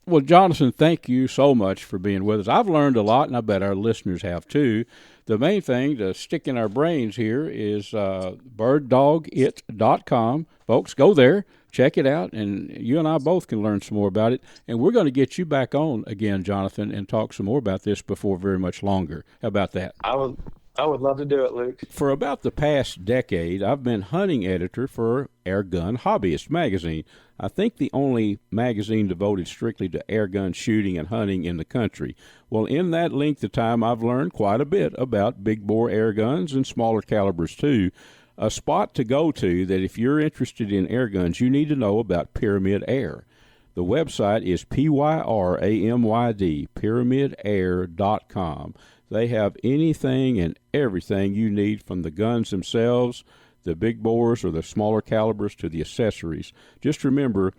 Well, Jonathan, thank you so much for being with us. I've learned a lot, and I bet our listeners have too. The main thing to stick in our brains here is birddogit.com. Folks, go there, check it out, and you and I both can learn some more about it. And we're going to get you back on again, Jonathan, and talk some more about this before very much longer. How about that? I would love to do it, Luke. For about the past decade, I've been hunting editor for Airgun Hobbyist magazine. I think the only magazine devoted strictly to airgun shooting and hunting in the country. Well, in that length of time, I've learned quite a bit about big bore air guns and smaller calibers too. A spot to go to that if you're interested in air guns, you need to know about Pyramyd Air. The website is PYRAMYD, pyramydair.com. They have anything and everything you need, from the guns themselves the big bores or the smaller calibers to the accessories. Just remember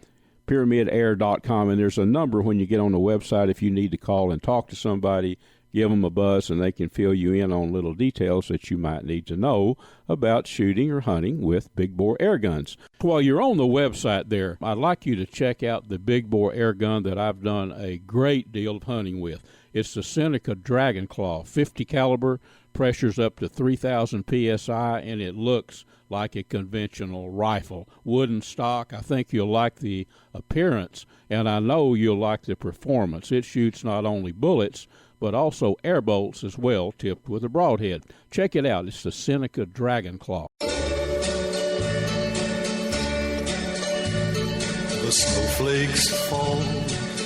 PyramydAir.com, and there's a number when you get on the website if you need to call and talk to somebody. Give them a buzz, and they can fill you in on little details that you might need to know about shooting or hunting with big bore air guns. While you're on the website there, I'd like you to check out the big bore air gun that I've done a great deal of hunting with. It's the Seneca Dragon Claw, 50 caliber, pressures up to 3,000 psi, and it looks like a conventional rifle. Wooden stock. I think you'll like the appearance, and I know you'll like the performance. It shoots not only bullets, but also air bolts as well, tipped with a broadhead. Check it out. It's the Seneca Dragon Claw. The snowflakes fall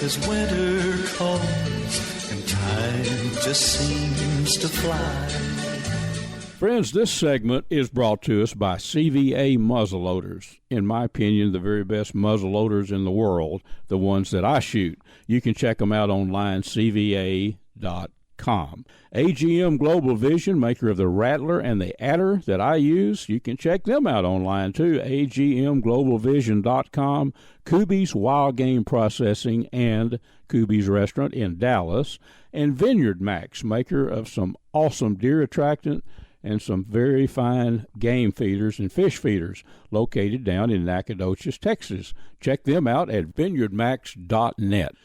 as winter comes, and time just seems to fly. Friends, this segment is brought to us by CVA Muzzleloaders. In my opinion, the very best muzzleloaders in the world, the ones that I shoot. You can check them out online, CVA.com. AGM Global Vision, maker of the Rattler and the Adder that I use, you can check them out online too, agmglobalvision.com. Kuby's Wild Game Processing and Kuby's Restaurant in Dallas, and VINEYARDMAX, maker of some awesome deer attractant and some very fine game feeders and fish feeders, located down in Nacogdoches, Texas. Check them out at vineyardmax.net.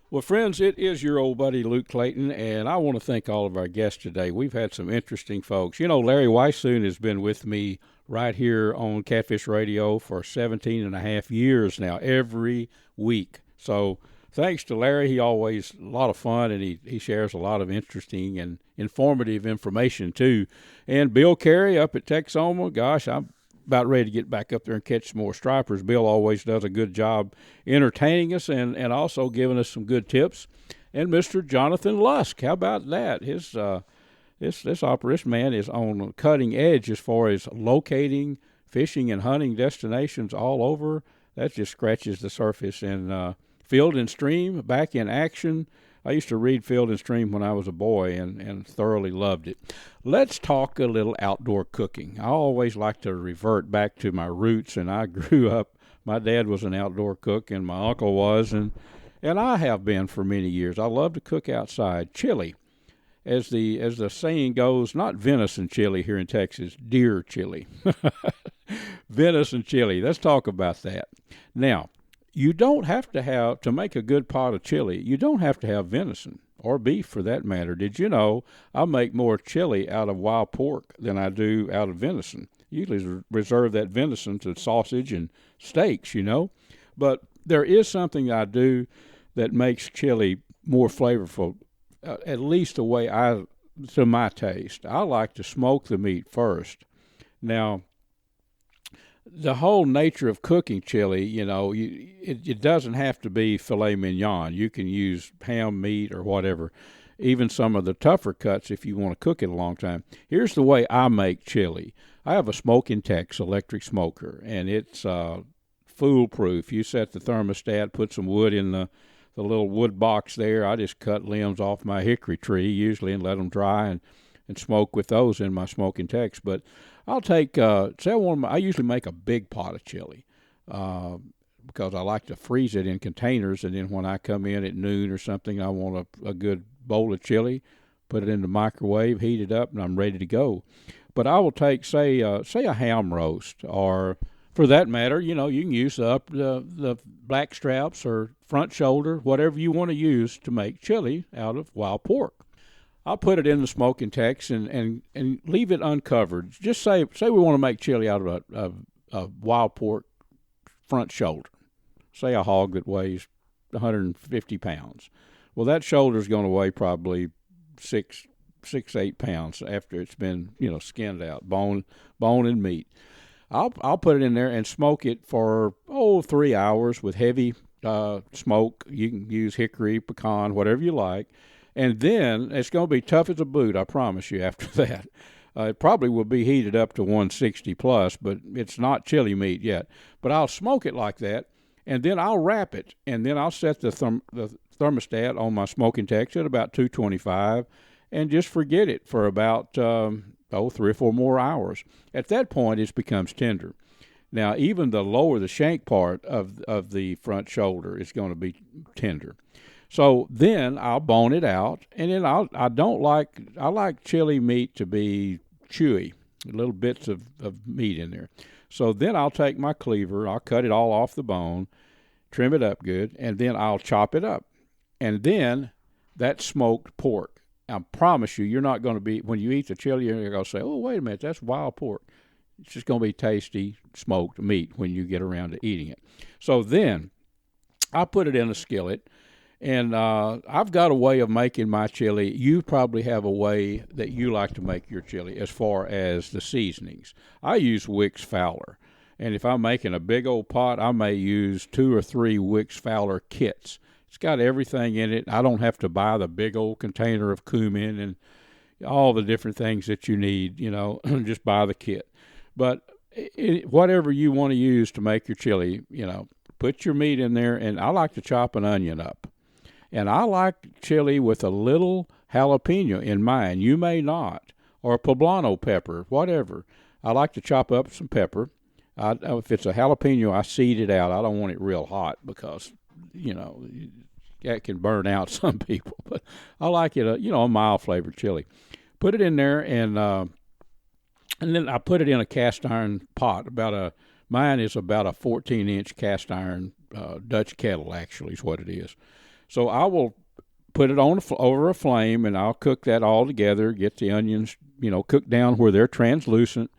Well, friends, it is your old buddy Luke Clayton, and I want to thank all of our guests today. We've had some interesting folks. You know, Larry Weissoon has been with me right here on Catfish Radio for 17 and a half years now, every week. So thanks to Larry. He always a lot of fun, and he shares a lot of interesting and informative information, too. And Bill Carey up at Texoma, gosh, I'm about ready to get back up there and catch some more stripers. Bill always does a good job entertaining us and also giving us some good tips. And Mr. Jonathan Lusk, how about that? His this man is on the cutting edge as far as locating, fishing, and hunting destinations all over. That just scratches the surface. And Field and Stream, back in action. I used to read Field and Stream when I was a boy and thoroughly loved it. Let's talk a little outdoor cooking. I always like to revert back to my roots, and I grew up, my dad was an outdoor cook, and my uncle was, and I have been for many years. I love to cook outside. Chili, as the saying goes, not venison chili here in Texas, deer chili. Venison chili. Let's talk about that. Now, you don't have to make a good pot of chili, you don't have to have venison, or beef for that matter. Did you know I make more chili out of wild pork than I do out of venison? Usually reserve that venison to sausage and steaks, you know. But there is something I do that makes chili more flavorful, at least the way to my taste. I like to smoke the meat first. Now, the whole nature of cooking chili, you know, it doesn't have to be filet mignon. You can use ham, meat, or whatever, even some of the tougher cuts if you want to cook it a long time. Here's the way I make chili. I have a Smokin Tex electric smoker, and it's foolproof. You set the thermostat, put some wood in the little wood box there. I just cut limbs off my hickory tree usually and let them dry and smoke with those in my Smokin Tex. But I'll take, I usually make a big pot of chili because I like to freeze it in containers, and then when I come in at noon or something, I want a good bowl of chili, put it in the microwave, heat it up, and I'm ready to go. But I will take, say a ham roast, or for that matter, you know, you can use the black straps or front shoulder, whatever you want to use to make chili out of wild pork. I'll put it in the Smokin Tex and leave it uncovered. Just say we want to make chili out of a wild pork front shoulder. Say a hog that weighs 150 pounds. Well, that shoulder is going to weigh probably 8 pounds after it's been, you know, skinned out, bone and meat. I'll put it in there and smoke it for 3 hours with heavy smoke. You can use hickory, pecan, whatever you like. And then it's going to be tough as a boot, I promise you, after that. It probably will be heated up to 160 plus, but it's not chili meat yet. But I'll smoke it like that, and then I'll wrap it, and then I'll set the thermostat on my Smokin Tex at about 225, and just forget it for about 3 or 4 more hours. At that point, it becomes tender. Now, even the lower, the shank part of the front shoulder is going to be tender. So then I'll bone it out, and then I like chili meat to be chewy, little bits of meat in there. So then I'll take my cleaver, I'll cut it all off the bone, trim it up good, and then I'll chop it up. And then that smoked pork, I promise you, you're not going to be, when you eat the chili, you're going to say, oh, wait a minute, that's wild pork. It's just going to be tasty smoked meat when you get around to eating it. So then I put it in a skillet, and I've got a way of making my chili. You probably have a way that you like to make your chili as far as the seasonings. I use Wicks Fowler, and if I'm making a big old pot, I may use 2 or 3 Wicks Fowler kits. It's got everything in it. I don't have to buy the big old container of cumin and all the different things that you need, just buy the kit. But whatever you want to use to make your chili, put your meat in there, and I like to chop an onion up. And I like chili with a little jalapeno in mine. You may not, or poblano pepper, whatever. I like to chop up some pepper. If it's a jalapeno, I seed it out. I don't want it real hot because, that can burn out some people. But I like it, a mild-flavored chili. Put it in there, and then I put it in a cast iron pot. Mine is about a 14-inch cast iron Dutch kettle, actually, is what it is. So I will put it over a flame, and I'll cook that all together, get the onions, cooked down where they're translucent.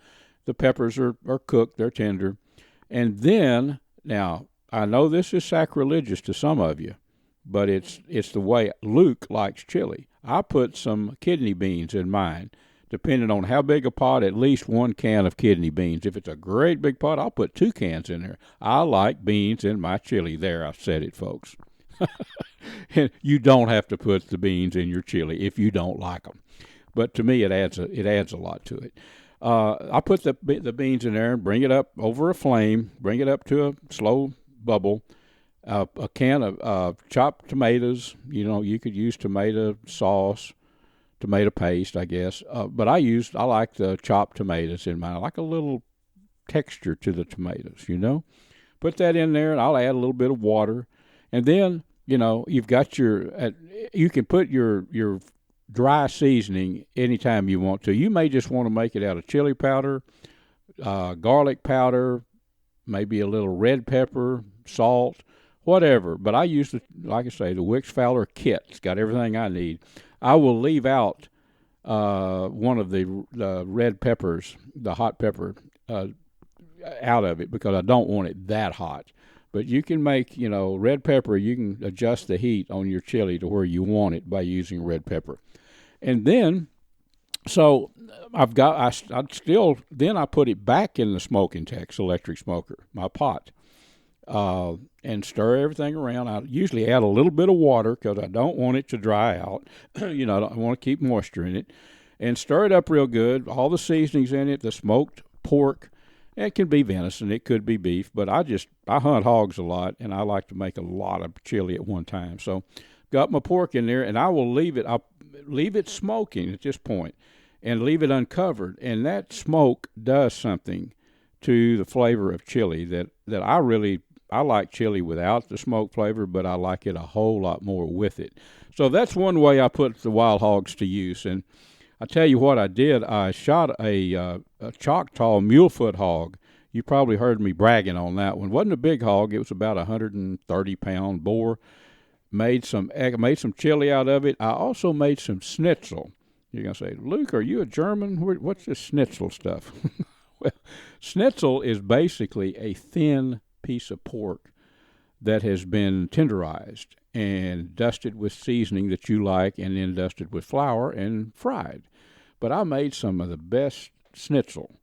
The peppers are cooked, they're tender. And then, now, I know this is sacrilegious to some of you, but it's the way Luke likes chili. I put some kidney beans in mine. Depending on how big a pot, at least 1 can of kidney beans. If it's a great big pot, I'll put 2 cans in there. I like beans in my chili. There, I've said it, folks. You don't have to put the beans in your chili if you don't like them. But to me, it adds a lot to it. I put the beans in there and bring it up over a flame, bring it up to a slow bubble. A can of chopped tomatoes. You could use tomato sauce, tomato paste, I guess. But I like the chopped tomatoes in mine. I like a little texture to the tomatoes, Put that in there, and I'll add a little bit of water. And then, you've got you can put your dry seasoning anytime you want to. You may just want to make it out of chili powder, garlic powder, maybe a little red pepper, salt, whatever. But I use, like I say, the Wicks Fowler kit. It's got everything I need. I will leave out one of the red peppers, the hot pepper, out of it because I don't want it that hot. But you can make, red pepper, you can adjust the heat on your chili to where you want it by using red pepper. And then, so I put it back in the Smokin Tex electric smoker, my pot, and stir everything around. I usually add a little bit of water because I don't want it to dry out. I want to keep moisture in it. And stir it up real good, all the seasonings in it, the smoked pork. It can be venison, it could be beef, but I hunt hogs a lot, and I like to make a lot of chili at one time. So got my pork in there, and I'll leave it smoking at this point and leave it uncovered. And that smoke does something to the flavor of chili that I like chili without the smoke flavor, but I like it a whole lot more with it. So that's one way I put the wild hogs to use. And I tell you what I did. I shot a Choctaw mulefoot hog. You probably heard me bragging on that one. Wasn't a big hog. It was about 130-pound boar. Made some chili out of it. I also made some schnitzel. You're going to say, Luke, are you a German? What's this schnitzel stuff? Well, schnitzel is basically a thin piece of pork that has been tenderized and dusted with seasoning that you like, and then dusted with flour and fried. But I made some of the best schnitzel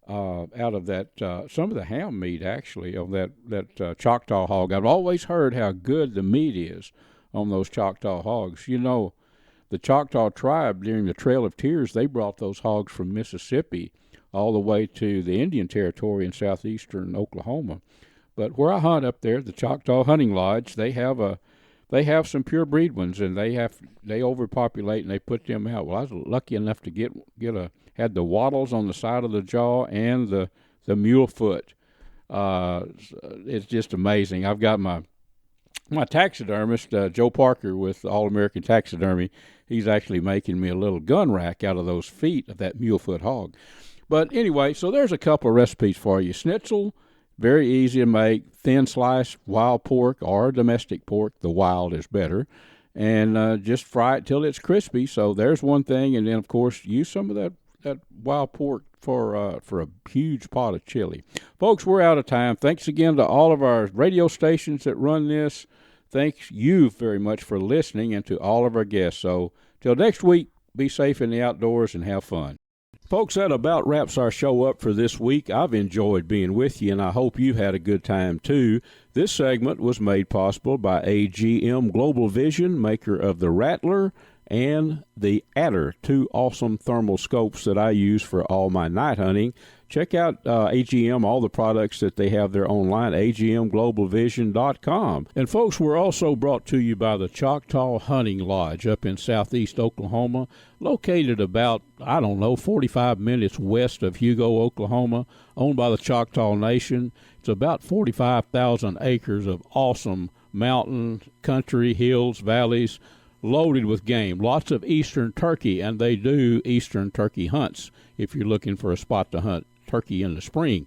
out of that, some of the ham meat, actually, of that Choctaw hog. I've always heard how good the meat is on those Choctaw hogs. The Choctaw tribe during the Trail of Tears, they brought those hogs from Mississippi all the way to the Indian Territory in southeastern Oklahoma. But where I hunt up there, the Choctaw Hunting Lodge, they have some pure breed ones, and they overpopulate and they put them out. Well, I was lucky enough to get a had the wattles on the side of the jaw and the mule foot. It's just amazing. I've got my taxidermist, Joe Parker with All American Taxidermy. He's actually making me a little gun rack out of those feet of that mule foot hog. But anyway, so there's a couple of recipes for you. Schnitzel, very easy to make. Thin sliced wild pork or domestic pork. The wild is better. And just fry it till it's crispy. So there's one thing. And then, of course, use some of that wild pork for a huge pot of chili. Folks, we're out of time. Thanks again to all of our radio stations that run this. Thanks you very much for listening, and to all of our guests. So till next week, be safe in the outdoors and have fun. Folks, that about wraps our show up for this week. I've enjoyed being with you, and I hope you had a good time, too. This segment was made possible by AGM Global Vision, maker of the Rattler and the Adder, two awesome thermal scopes that I use for all my night hunting. Check out AGM, all the products that they have there online, agmglobalvision.com. And, folks, we're also brought to you by the Choctaw Hunting Lodge up in southeast Oklahoma, located about, 45 minutes west of Hugo, Oklahoma, owned by the Choctaw Nation. It's about 45,000 acres of awesome mountain, country, hills, valleys, loaded with game. Lots of eastern turkey, and they do eastern turkey hunts if you're looking for a spot to hunt turkey in the spring.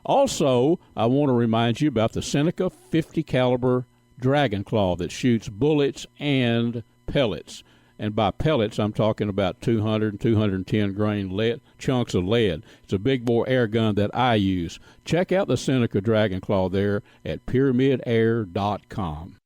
Also, I want to remind you about the Seneca 50 caliber Dragon Claw that shoots bullets and pellets. And by pellets, I'm talking about 200 and 210 grain lead, chunks of lead. It's a big bore air gun that I use. Check out the Seneca Dragon Claw there at PyramydAir.com.